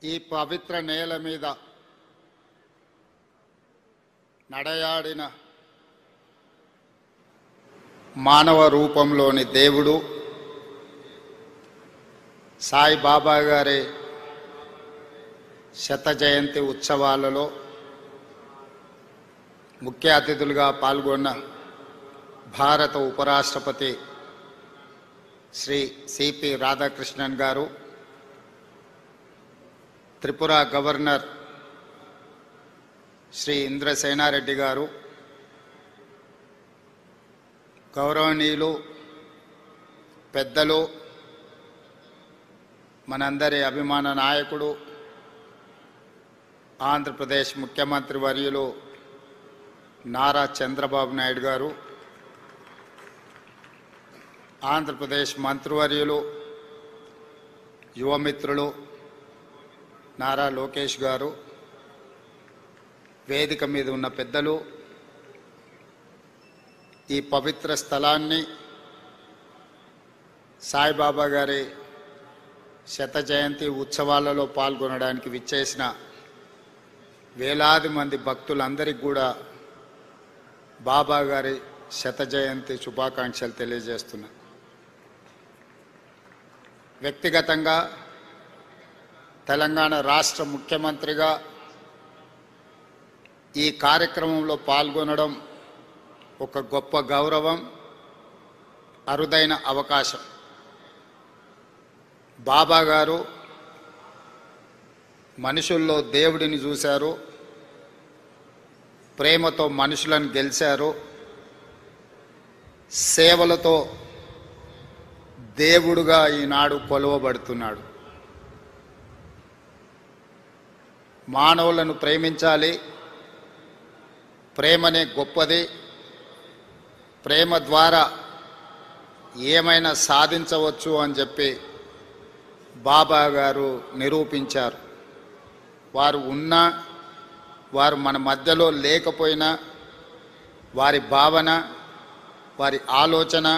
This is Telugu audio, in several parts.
ఈ పవిత్ర నేల మీద నడయాడిన మానవ రూపంలోని దేవుడు సాయిబాబా గారి శత జయంతి ఉత్సవాలలో ముఖ్య అతిథులుగా పాల్గొన్న భారత ఉపరాష్ట్రపతి శ్రీ సిపి రాధాకృష్ణన్ గారు, త్రిపుర గవర్నర్ శ్రీ ఇంద్రసేనారెడ్డి గారు, గౌరవనీయులు పెద్దలు, మనందరి అభిమాన నాయకుడు, ఆంధ్రప్రదేశ్ ముఖ్యమంత్రి వర్యులు నారా చంద్రబాబు నాయుడు గారు, ఆంధ్రప్రదేశ్ మంత్రివర్యులు యువమిత్రులు నారా లోకేష్ గారు, వేదిక మీద ఉన్న పెద్దలు, ఈ పవిత్ర స్థలాన్ని సాయిబాబా గారి శత జయంతి ఉత్సవాలలో పాల్గొనడానికి విచ్చేసిన వేలాది మంది భక్తులందరికీ కూడా బాబా గారి శత జయంతి శుభాకాంక్షలు తెలియజేస్తున్నా. వ్యక్తిగతంగా తెలంగాణ రాష్ట్ర ముఖ్యమంత్రిగా ఈ కార్యక్రమంలో పాల్గొనడం ఒక గొప్ప గౌరవం, అరుదైన అవకాశం. బాబా గారు మనుషుల్లో దేవుడిని చూశారు, ప్రేమతో మనుషులను గెలిచారు, సేవలతో దేవుడుగా ఈనాడు కొలువబడుతున్నాడు. మానవులను ప్రేమించాలి, ప్రేమనే గొప్పది, ప్రేమ ద్వారా ఏమైనా సాధించవచ్చు అని చెప్పి బాబా గారు నిరూపించారు. వారు ఉన్నా, వారు మన మధ్యలో లేకపోయినా, వారి భావన, వారి ఆలోచన,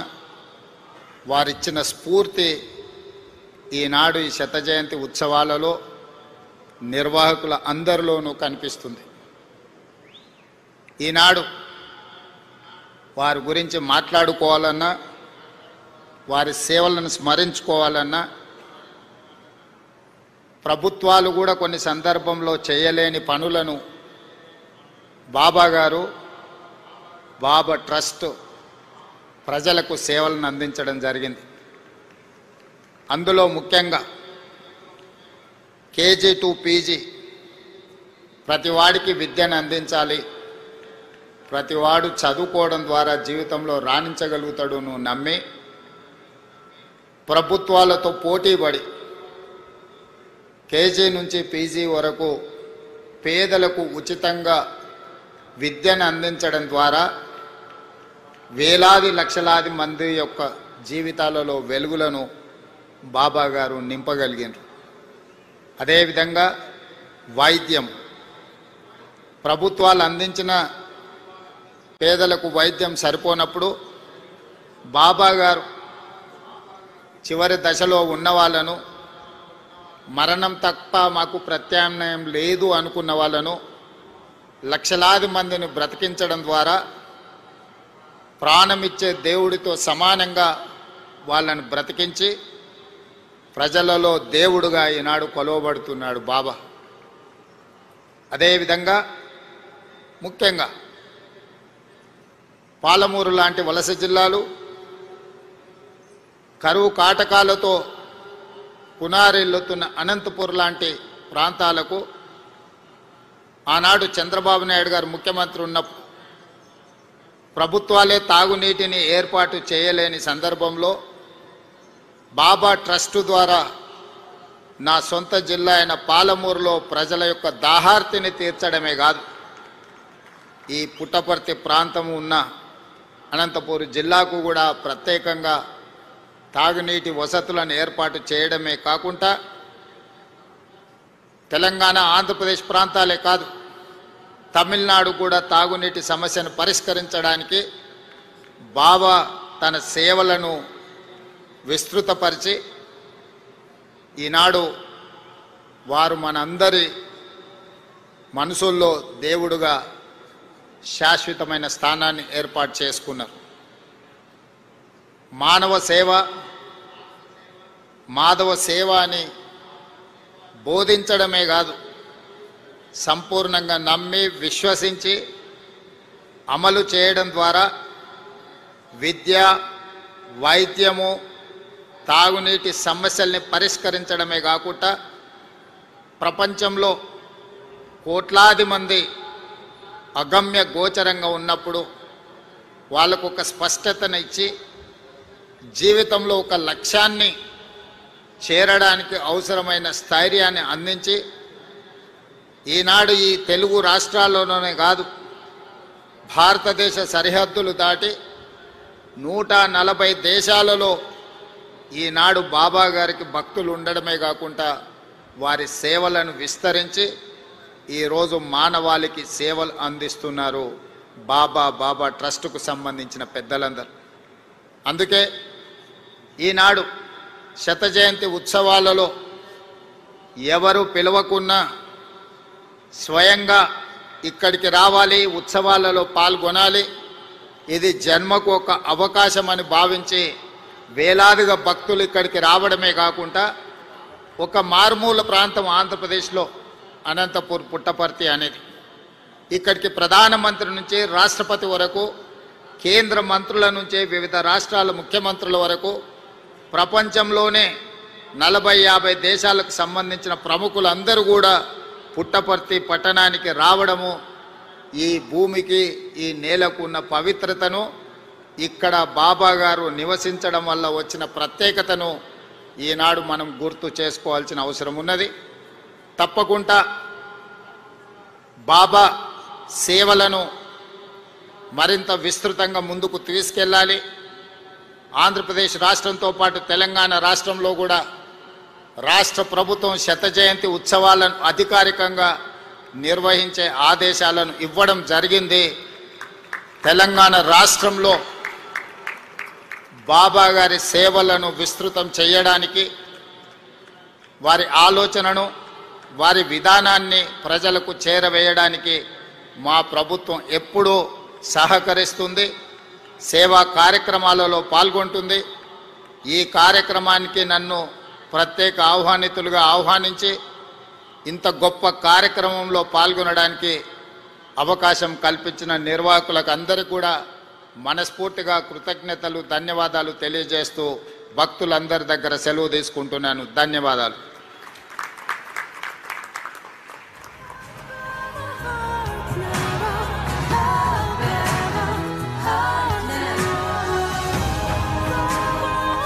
వారిచ్చిన స్ఫూర్తి ఈనాడు ఈ శత జయంతి ఉత్సవాలలో నిర్వాహకుల అందరిలోనూ కనిపిస్తుంది. ఈనాడు వారి గురించి మాట్లాడుకోవాలన్నా, వారి సేవలను స్మరించుకోవాలన్నా, ప్రభుత్వాలు కూడా కొన్ని సందర్భంలో చేయలేని పనులను బాబా గారు, బాబా ట్రస్ట్ ప్రజలకు సేవలను అందించడం జరిగింది. అందులో ముఖ్యంగా కేజీ టు పీజీ ప్రతివాడికి విద్యను అందించాలి, ప్రతివాడు చదువుకోవడం ద్వారా జీవితంలో రాణించగలుగుతాడు నువ్వు నమ్మి ప్రభుత్వాలతో పోటీపడి కేజీ నుంచి పీజీ వరకు పేదలకు ఉచితంగా విద్యను అందించడం ద్వారా వేలాది లక్షలాది మంది యొక్క జీవితాలలో వెలుగులను బాబా గారు నింపగలిగినారు. అదేవిధంగా వైద్యం, ప్రభుత్వాలు అందించిన పేదలకు వైద్యం సరిపోనప్పుడు బాబా గారు చివరి దశలో ఉన్న వాళ్ళను, మరణం తప్ప మాకు ప్రత్యామ్నాయం లేదు అనుకున్న వాళ్ళను లక్షలాది మందిని బ్రతికించడం ద్వారా ప్రాణమిచ్చే దేవుడితో సమానంగా వాళ్ళని బ్రతికించి ప్రజలలో దేవుడుగా ఈనాడు కొలవబడుతున్నాడు బాబా. అదేవిధంగా ముఖ్యంగా పాలమూరు లాంటి వలస జిల్లాలు కరువు కాటకాలతో పునారెల్లుతున్న అనంతపూర్ లాంటి ప్రాంతాలకు ఆనాడు చంద్రబాబు నాయుడు గారు ముఖ్యమంత్రి ఉన్నప్పుడు ప్రభుత్వాలే తాగునీటిని ఏర్పాటు చేయలేని సందర్భంలో బాబా ట్రస్టు ద్వారా నా సొంత జిల్లా అయిన పాలమూరులో ప్రజల యొక్క దాహార్తిని తీర్చడమే కాదు, ఈ పుట్టపర్తి ప్రాంతం ఉన్న అనంతపూర్ జిల్లాకు కూడా ప్రత్యేకంగా తాగునీటి వసతులను ఏర్పాటు చేయడమే కాకుండా తెలంగాణ, ఆంధ్రప్రదేశ్ ప్రాంతాలే కాదు, తమిళనాడు కూడా తాగునీటి సమస్యను పరిష్కరించడానికి బాబా తన సేవలను విస్తృతపరిచి ఈనాడు వారు మనందరి మనసుల్లో దేవుడుగా శాశ్వతమైన స్థానాన్ని ఏర్పాటు చేసుకున్నారు. మానవ సేవ, మాధవ సేవ అని బోధించడమే కాదు, సంపూర్ణంగా నమ్మి విశ్వసించి అమలు చేయడం ద్వారా విద్య, వైద్యము, తాగునీటి సమస్యల్ని పరిష్కరించడమే కాకుండా ప్రపంచంలో కోట్లాది మంది అగమ్య గోచరంగా ఉన్నప్పుడు వాళ్ళకు ఒక స్పష్టతను ఇచ్చి జీవితంలో ఒక లక్ష్యాన్ని చేరడానికి అవసరమైన స్థైర్యాన్ని అందించి ఈనాడు ఈ తెలుగు రాష్ట్రాల్లోనే కాదు, భారతదేశ సరిహద్దులు దాటి 140 దేశాలలో ఈనాడు బాబా గారికి భక్తులు ఉండడమే కాకుండా వారి సేవలను విస్తరించి ఈరోజు మానవాళికి సేవలు అందిస్తున్నారు బాబా ట్రస్టుకు సంబంధించిన పెద్దలందరూ. అందుకే ఈనాడు శత జయంతి ఉత్సవాలలో ఎవరు పిలవకున్నా స్వయంగా ఇక్కడికి రావాలి, ఉత్సవాలలో పాల్గొనాలి, ఇది జన్మకు ఒక అవకాశం అని భావించి వేలాదిగా భక్తులు ఇక్కడికి రావడమే కాకుండా ఒక మారుమూల ప్రాంతం ఆంధ్రప్రదేశ్లో అనంతపూర్ పుట్టపర్తి అనేది, ఇక్కడికి ప్రధానమంత్రి నుంచి రాష్ట్రపతి వరకు, కేంద్ర మంత్రుల నుంచి వివిధ రాష్ట్రాల ముఖ్యమంత్రుల వరకు, ప్రపంచంలోనే 40-50 దేశాలకు సంబంధించిన ప్రముఖులందరూ కూడా పుట్టపర్తి పట్టణానికి రావడము ఈ భూమికి, ఈ నేలకు ఉన్న పవిత్రతను, ఇక్కడ బాబా గారు నివసించడం వల్ల వచ్చిన ప్రత్యేకతను ఈనాడు మనం గుర్తు చేసుకోవాల్సిన అవసరం ఉన్నది. తప్పకుండా బాబా సేవలను మరింత విస్తృతంగా ముందుకు తీసుకెళ్ళాలి. ఆంధ్రప్రదేశ్ రాష్ట్రంతో పాటు తెలంగాణ రాష్ట్రంలో కూడా రాష్ట్ర ప్రభుత్వం శత జయంతి ఉత్సవాలను అధికారికంగా నిర్వహించే ఆదేశాలను ఇవ్వడం జరిగింది. తెలంగాణ రాష్ట్రంలో బాబా గారి సేవలను విస్తృతం చేయడానికి, వారి ఆలోచనను, వారి విధానాన్ని ప్రజలకు చేరవేయడానికి మా ప్రభుత్వం ఎప్పుడూ సహకరిస్తుంది, సేవా కార్యక్రమాలలో పాల్గొంటుంది. ఈ కార్యక్రమానికి నన్ను ప్రత్యేక ఆహ్వానితులుగా ఆహ్వానించి ఇంత గొప్ప కార్యక్రమంలో పాల్గొనడానికి అవకాశం కల్పించిన నిర్వాహకులకు అందరికీ కూడా మనస్ఫూర్తిగా కృతజ్ఞతలు, ధన్యవాదాలు తెలియజేస్తూ భక్తులందరి దగ్గర సెలవు తీసుకుంటున్నాను. ధన్యవాదాలు.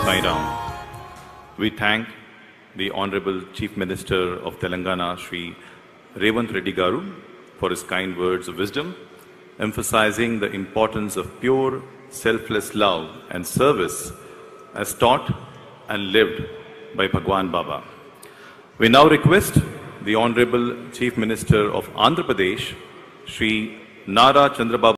Sai Ram. We thank the Honorable Chief Minister of Telangana, Shri Revanth Reddy Garu, for his kind words of wisdom, emphasizing the importance of pure, selfless love and service as taught and lived by Bhagwan Baba. We now request the Honorable Chief Minister of Andhra Pradesh, Shri Nara Chandrababu